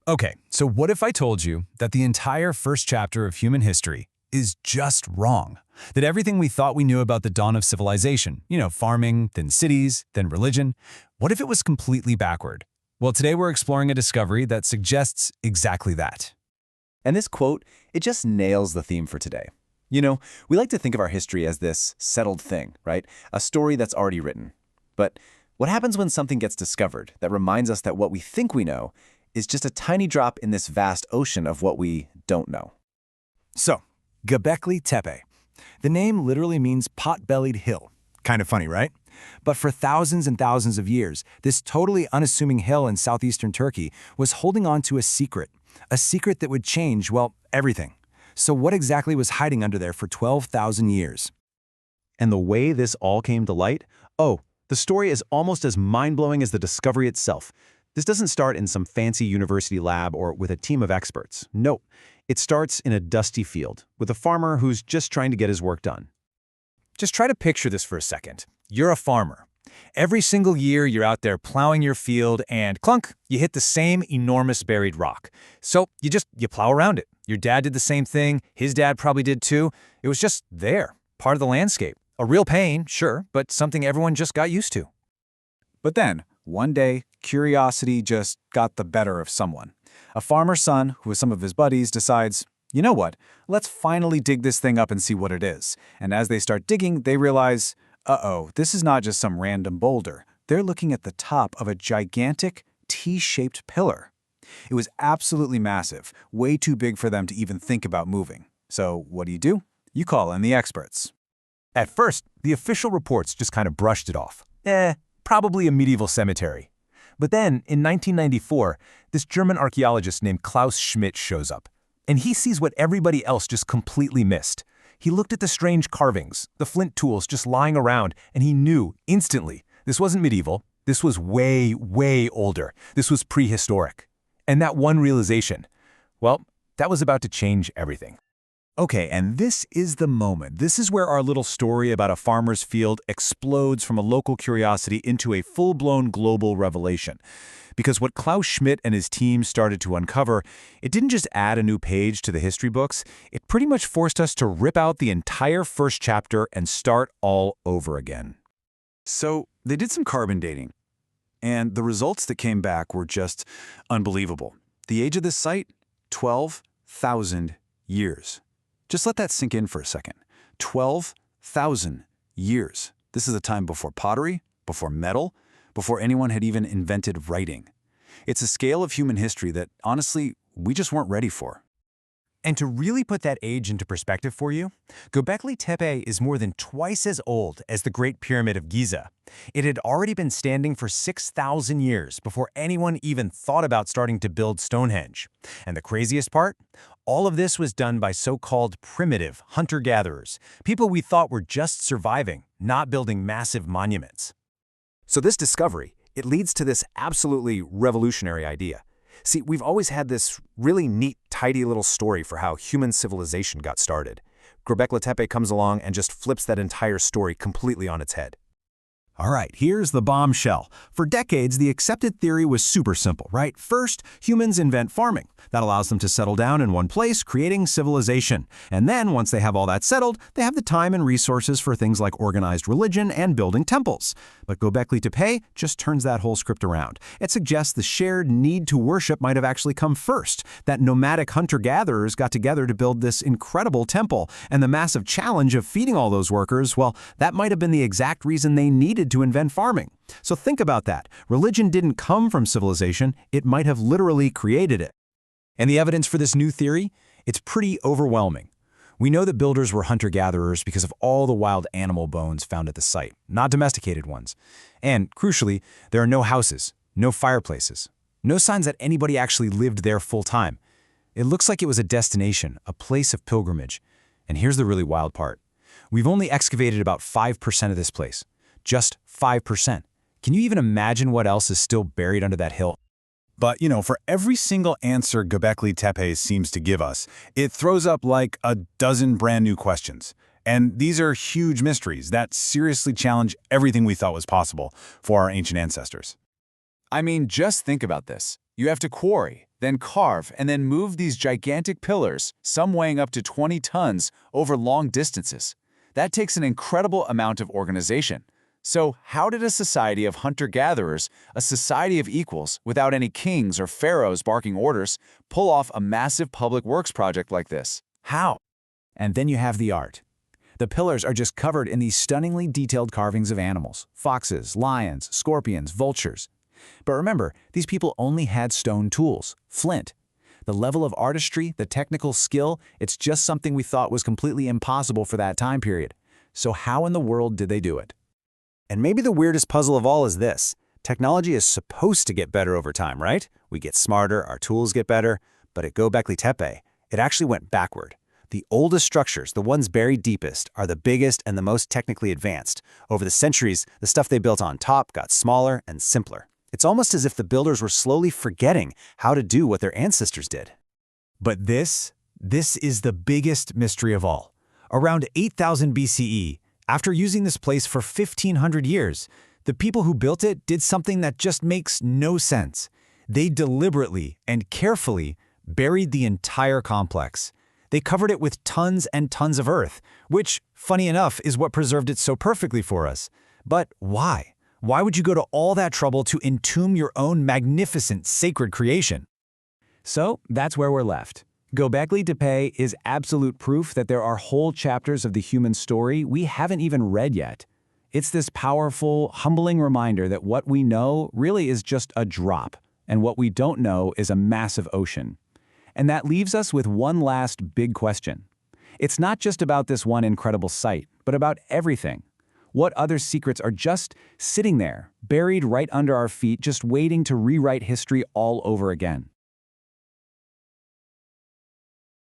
Okay, so what if I told you that the entire first chapter of human history is just wrong? That everything we thought we knew about the dawn of civilization, farming, then cities, then religion, what if it was completely backward? Well, today we're exploring a discovery that suggests exactly that. And this quote, it just nails the theme for today. We like to think of our history as this settled thing, right? A story that's already written. But what happens when something gets discovered that reminds us that what we think we know is just a tiny drop in this vast ocean of what we don't know? So, Göbekli Tepe. The name literally means pot-bellied hill. Kind of funny, right? But for thousands and thousands of years, this totally unassuming hill in southeastern Turkey was holding on to a secret that would change, well, everything. So what exactly was hiding under there for 12,000 years? And the way this all came to light? Oh, the story is almost as mind-blowing as the discovery itself. This doesn't start in some fancy university lab or with a team of experts. No, it starts in a dusty field with a farmer who's just trying to get his work done. Just try to picture this for a second. You're a farmer. Every single year, you're out there plowing your field and clunk, you hit the same enormous buried rock. So you plow around it. Your dad did the same thing. His dad probably did too. It was just there, part of the landscape. A real pain, sure, but something everyone just got used to. But then, one day, curiosity just got the better of someone. A farmer's son, who was some of his buddies, decides, you know what, let's finally dig this thing up and see what it is. And as they start digging, they realize, uh-oh, this is not just some random boulder. They're looking at the top of a gigantic T-shaped pillar. It was absolutely massive, way too big for them to even think about moving. So what do? You call in the experts. At first, the official reports just kind of brushed it off. Probably a medieval cemetery. But then, in 1994, this German archaeologist named Klaus Schmidt shows up. And he sees what everybody else just completely missed. He looked at the strange carvings, the flint tools just lying around, and he knew instantly this wasn't medieval. This was way, way older. This was prehistoric. And that one realization, well, that was about to change everything. Okay, and this is the moment. This is where our little story about a farmer's field explodes from a local curiosity into a full-blown global revelation. Because what Klaus Schmidt and his team started to uncover, it didn't just add a new page to the history books, it pretty much forced us to rip out the entire first chapter and start all over again. So, they did some carbon dating, and the results that came back were just unbelievable. The age of this site? 12,000 years. Just let that sink in for a second. 12,000 years. This is a time before pottery, before metal, before anyone had even invented writing. It's a scale of human history that, honestly, we just weren't ready for. And to really put that age into perspective for you, Göbekli Tepe is more than twice as old as the Great Pyramid of Giza. It had already been standing for 6,000 years before anyone even thought about starting to build Stonehenge. And the craziest part? All of this was done by so-called primitive hunter-gatherers, people we thought were just surviving, not building massive monuments. So this discovery, it leads to this absolutely revolutionary idea. See, we've always had this really neat, tidy little story for how human civilization got started. Göbekli Tepe comes along and just flips that entire story completely on its head. All right, here's the bombshell. For decades, the accepted theory was super simple, right? First, humans invent farming. That allows them to settle down in one place, creating civilization. And then, once they have all that settled, they have the time and resources for things like organized religion and building temples. But Göbekli Tepe just turns that whole script around. It suggests the shared need to worship might have actually come first, that nomadic hunter-gatherers got together to build this incredible temple, and the massive challenge of feeding all those workers, well, that might have been the exact reason they needed to invent farming. So think about that. Religion didn't come from civilization, it might have literally created it. And the evidence for this new theory? It's pretty overwhelming. We know that builders were hunter-gatherers because of all the wild animal bones found at the site, not domesticated ones. And, crucially, there are no houses, no fireplaces, no signs that anybody actually lived there full-time. It looks like it was a destination, a place of pilgrimage. And here's the really wild part. We've only excavated about 5% of this place. Just 5%. Can you even imagine what else is still buried under that hill? But, for every single answer Göbekli Tepe seems to give us, it throws up like a dozen brand new questions. And these are huge mysteries that seriously challenge everything we thought was possible for our ancient ancestors. I mean, just think about this. You have to quarry, then carve, and then move these gigantic pillars, some weighing up to 20 tons, over long distances. That takes an incredible amount of organization. So how did a society of hunter-gatherers, a society of equals, without any kings or pharaohs barking orders, pull off a massive public works project like this? How? And then you have the art. The pillars are just covered in these stunningly detailed carvings of animals: foxes, lions, scorpions, vultures. But remember, these people only had stone tools, flint. The level of artistry, the technical skill, it's just something we thought was completely impossible for that time period. So how in the world did they do it? And maybe the weirdest puzzle of all is this. Technology is supposed to get better over time, right? We get smarter, our tools get better. But at Göbekli Tepe, it actually went backward. The oldest structures, the ones buried deepest, are the biggest and the most technically advanced. Over the centuries, the stuff they built on top got smaller and simpler. It's almost as if the builders were slowly forgetting how to do what their ancestors did. But this is the biggest mystery of all. Around 8000 BCE, after using this place for 1500 years, the people who built it did something that just makes no sense. They deliberately and carefully buried the entire complex. They covered it with tons and tons of earth, which, funny enough, is what preserved it so perfectly for us. But why? Why would you go to all that trouble to entomb your own magnificent, sacred creation? So that's where we're left. Göbekli Tepe is absolute proof that there are whole chapters of the human story we haven't even read yet. It's this powerful, humbling reminder that what we know really is just a drop, and what we don't know is a massive ocean. And that leaves us with one last big question. It's not just about this one incredible site, but about everything. What other secrets are just sitting there, buried right under our feet, just waiting to rewrite history all over again?